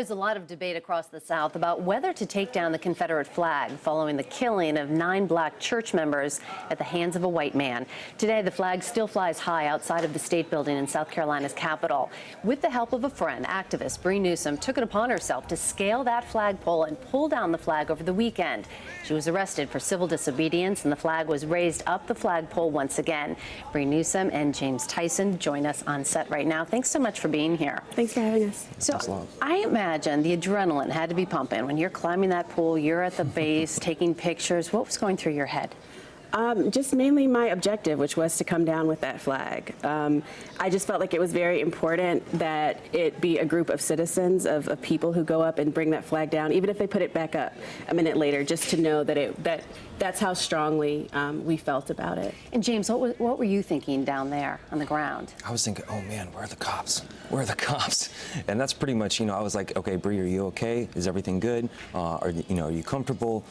There's a lot of debate across the South about whether to take down the Confederate flag following the killing of 9 black church members at the hands of a white man. Today, the flag still flies high outside of the state building in South Carolina's capital. With the help of a friend, activist Bree Newsome took it upon herself to scale that flagpole and pull down the flag over the weekend. She was arrested for civil disobedience, and the flag was raised up the flagpole once again. Bree Newsome and James Tyson join us on set right now. Thanks so much for being here. Thanks for having us. So I imagine the adrenaline had to be pumping when you're climbing that pool, you're at the base, taking pictures. What was going through your head? Just mainly my objective, which was to come down with that flag. I just felt like it was very important that it be a group of citizens, of people who go up and bring that flag down, even if they put it back up a minute later, just to know that that's how strongly we felt about it. And James, what were you thinking down there on the ground? I was thinking, oh man, where are the cops? Where are the cops? And that's pretty much, I was like, okay, Bree, are you okay? Is everything good? Are you comfortable?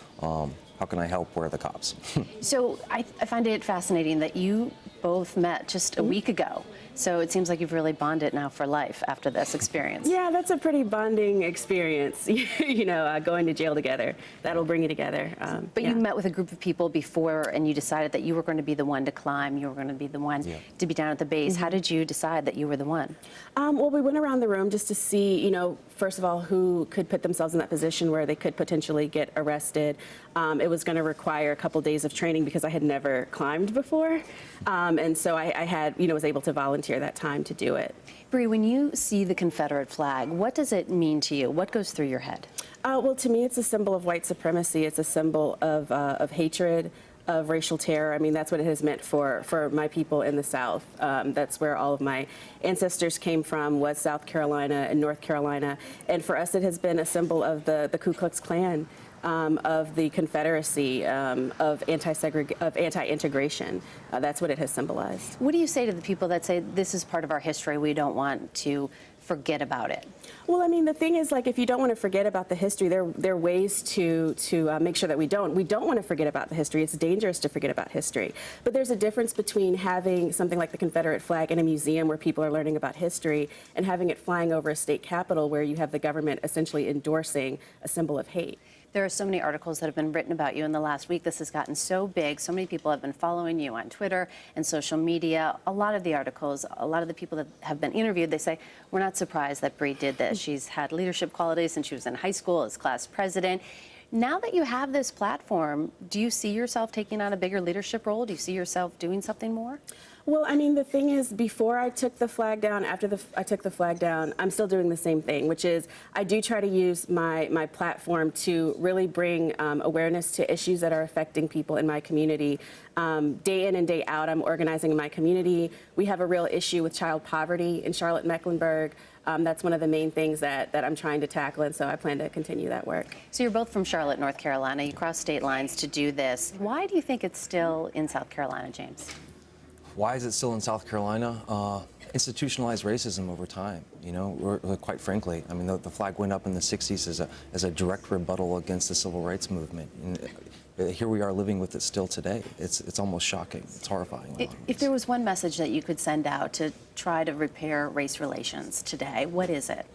How can I help? Where are the cops? So I find it fascinating that you both met just a week ago. So it seems like you've really bonded now for life after this experience. Yeah, that's a pretty bonding experience, going to jail together. That'll bring you together. But you met with a group of people before, and you decided that you were going to be the one to climb, you were going to be the one to be down at the base. How did you decide that you were the one? Well, we went around the room just to see, first of all, who could put themselves in that position where they could potentially get arrested. It was going to require a couple days of training because I had never climbed before. And so I had, was able to volunteer that time to do it. Bree, when you see the Confederate flag, what does it mean to you? What goes through your head? Well, to me, it's a symbol of white supremacy. It's a symbol of hatred, of racial terror. I mean, that's what it has meant for my people in the South. That's where all of my ancestors came from, was South Carolina and North Carolina. And for us, it has been a symbol of the Ku Klux Klan. Of the Confederacy, of anti-integration. That's what it has symbolized. What do you say to the people that say this is part of our history, we don't want to forget about it? Well, I mean, the thing is, like, if you don't want to forget about the history, there are ways to make sure that we don't. We don't want to forget about the history. It's dangerous to forget about history. But there's a difference between having something like the Confederate flag in a museum where people are learning about history and having it flying over a state capitol where you have the government essentially endorsing a symbol of hate. There are so many articles that have been written about you in the last week. This has gotten so big. So many people have been following you on Twitter and social media. A lot of the articles, a lot of the people that have been interviewed, they say, we're not surprised that Bree did this. She's had leadership qualities since she was in high school as class president. Now that you have this platform, do you see yourself taking on a bigger leadership role? Do you see yourself doing something more? Well, I mean, the thing is, before I took the flag down, after I took the flag down, I'm still doing the same thing, which is I do try to use my platform to really bring awareness to issues that are affecting people in my community. Day in and day out, I'm organizing in my community. We have a real issue with child poverty in Charlotte-Mecklenburg. That's one of the main things that I'm trying to tackle, and so I plan to continue that work. So you're both from Charlotte, North Carolina. You crossed state lines to do this. Why do you think it's still in South Carolina, James? Why is it still in South Carolina? Institutionalized racism over time, quite frankly. I mean, the flag went up in the 60s as a direct rebuttal against the civil rights movement. And here we are living with it still today. It's almost shocking. It's horrifying. If there was one message that you could send out to try to repair race relations today, what is it?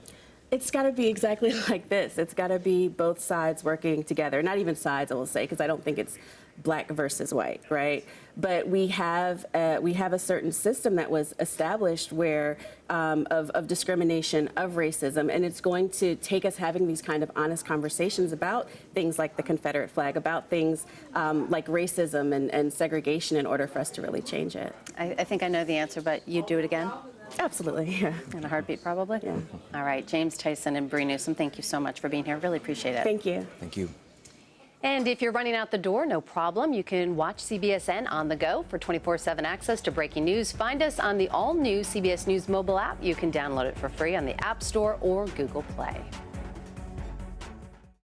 It's got to be exactly like this. It's got to be both sides working together. Not even sides, I will say, because I don't think it's black versus white, right? But we have a certain system that was established where of discrimination, of racism, and it's going to take us having these kind of honest conversations about things like the Confederate flag, about things like racism and segregation in order for us to really change it. I think I know the answer, but you'd do it again? Absolutely, yeah. In a heartbeat, probably? Yeah. All right, James Tyson and Bree Newsome, thank you so much for being here. Really appreciate it. Thank you. Thank you. And if you're running out the door, no problem. You can watch CBSN on the go for 24/7 access to breaking news. Find us on the all-new CBS News mobile app. You can download it for free on the App Store or Google Play.